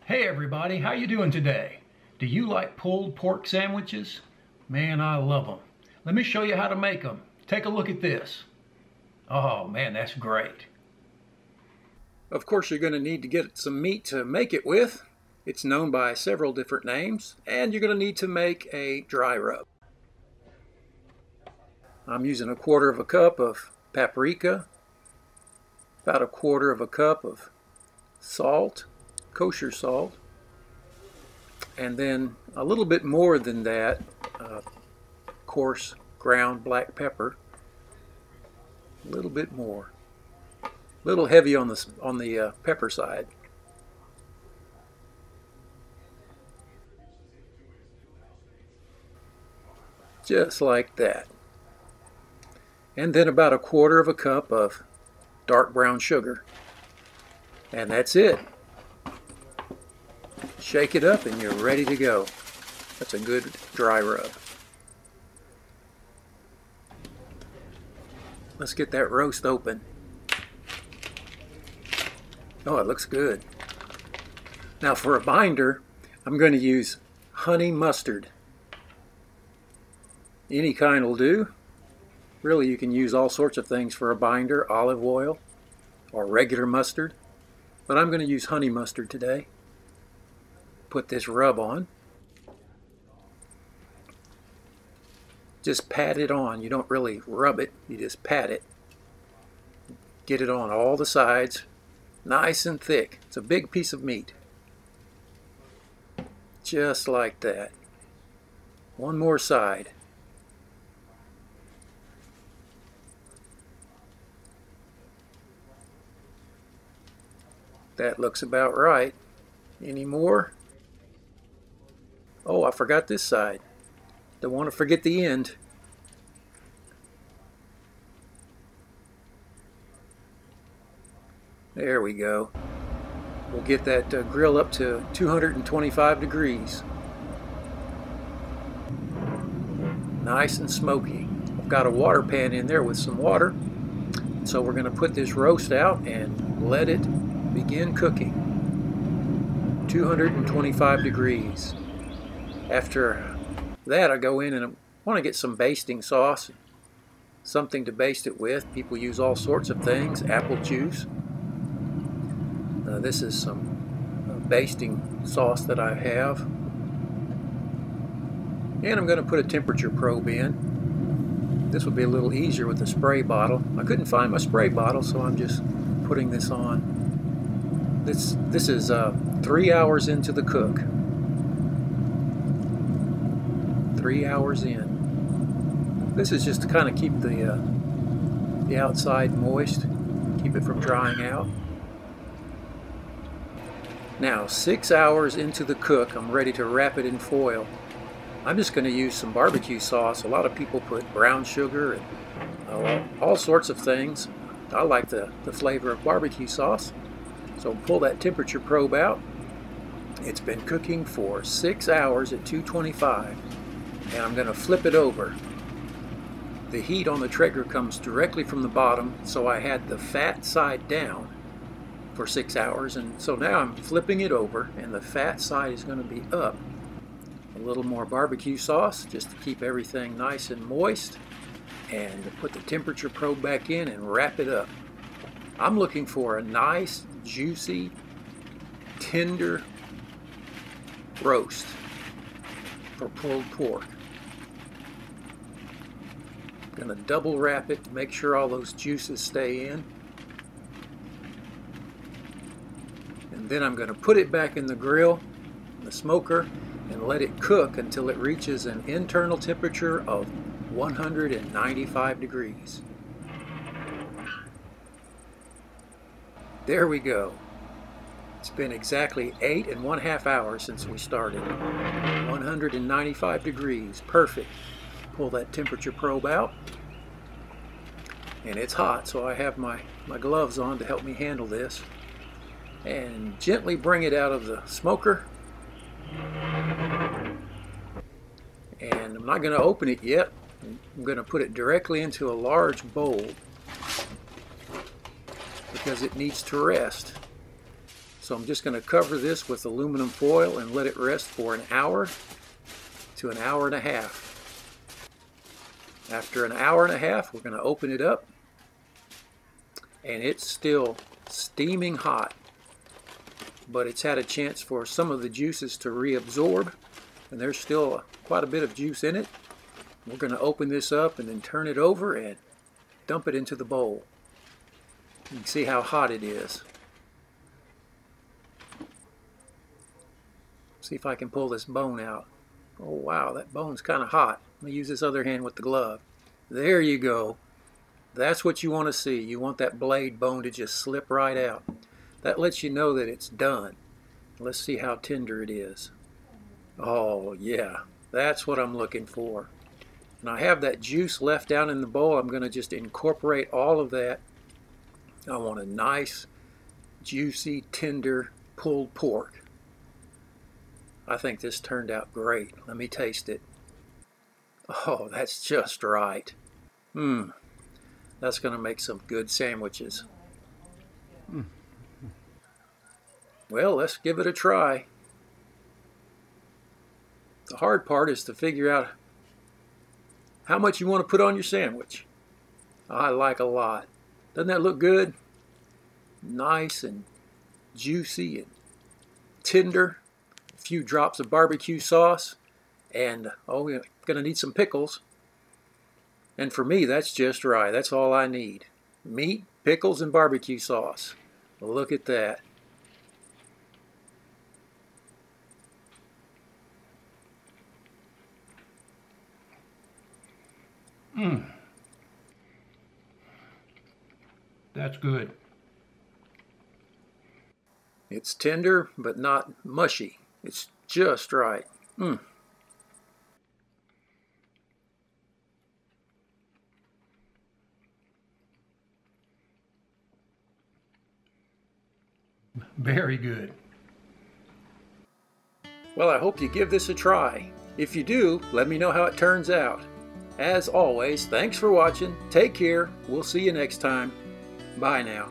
Hey everybody, how you doing today? Do you like pulled pork sandwiches? Man, I love them. Let me show you how to make them. Take a look at this. Oh man, that's great. Of course, you're going to need to get some meat to make it with. It's known by several different names, and you're going to need to make a dry rub. I'm using 1/4 cup of paprika, about 1/4 cup of salt, kosher salt, and then a little bit more than that, coarse ground black pepper. A little bit more, a little heavy on the pepper side. Just like that. And then about 1/4 cup of dark brown sugar. And that's it. Shake it up and you're ready to go. That's a good dry rub. Let's get that roast open. Oh, it looks good. Now for a binder, I'm going to use honey mustard. Any kind will do. Really, you can use all sorts of things for a binder, olive oil or regular mustard. But I'm going to use honey mustard today. Put this rub on. Just pat it on. You don't really rub it, you just pat it. Get it on all the sides, nice and thick. It's a big piece of meat. Just like that. One more side. That looks about right. Any more? Oh, I forgot this side. Don't want to forget the end. There we go. We'll get that grill up to 225 degrees. Nice and smoky. I've got a water pan in there with some water. So we're going to put this roast out and let it begin cooking. 225 degrees. After that, I go in and I want to get some basting sauce, something to baste it with. People use all sorts of things, apple juice. This is some basting sauce that I have. And I'm going to put a temperature probe in. This would be a little easier with the spray bottle. I couldn't find my spray bottle, so I'm just putting this on. This is 3 hours into the cook. 3 hours in. This is just to kind of keep the outside moist, keep it from drying out. Now 6 hours into the cook, I'm ready to wrap it in foil. I'm just going to use some barbecue sauce. A lot of people put brown sugar and all sorts of things. I like the flavor of barbecue sauce. So pull that temperature probe out. It's been cooking for 6 hours at 225. And I'm going to flip it over. The heat on the Traeger comes directly from the bottom, so I had the fat side down for 6 hours, and so now I'm flipping it over and the fat side is going to be up. A little more barbecue sauce just to keep everything nice and moist, and put the temperature probe back in and wrap it up. I'm looking for a nice, juicy, tender roast for pulled pork. I'm going to double wrap it to make sure all those juices stay in. And then I'm going to put it back in the grill, the smoker, and let it cook until it reaches an internal temperature of 195 degrees. There we go. It's been exactly 8½ hours since we started. 195 degrees, perfect. Pull that temperature probe out. And it's hot, so I have my gloves on to help me handle this. And gently bring it out of the smoker. And I'm not going to open it yet. I'm going to put it directly into a large bowl because it needs to rest. So I'm just going to cover this with aluminum foil and let it rest for an hour to an hour and a half. After an hour and a half, we're going to open it up, and it's still steaming hot, but it's had a chance for some of the juices to reabsorb, and there's still quite a bit of juice in it. We're going to open this up and then turn it over and dump it into the bowl. You can see how hot it is. See if I can pull this bone out. Oh wow, that bone's kind of hot. Let me use this other hand with the glove. There you go. That's what you want to see. You want that blade bone to just slip right out. That lets you know that it's done. Let's see how tender it is. Oh yeah, that's what I'm looking for. And I have that juice left down in the bowl. I'm going to just incorporate all of that. I want a nice, juicy, tender, pulled pork. I think this turned out great. Let me taste it. Oh, that's just right. That's going to make some good sandwiches. Well, let's give it a try. The hard part is to figure out how much you want to put on your sandwich. I like a lot. Doesn't that look good? Nice and juicy and tender. A few drops of barbecue sauce. And, oh, we're going to need some pickles. And for me, that's just right. That's all I need. Meat, pickles, and barbecue sauce. Look at that. That's good. It's tender, but not mushy. It's just right. Very good. Well, I hope you give this a try. If you do, let me know how it turns out. As always, thanks for watching. Take care. We'll see you next time. Bye now.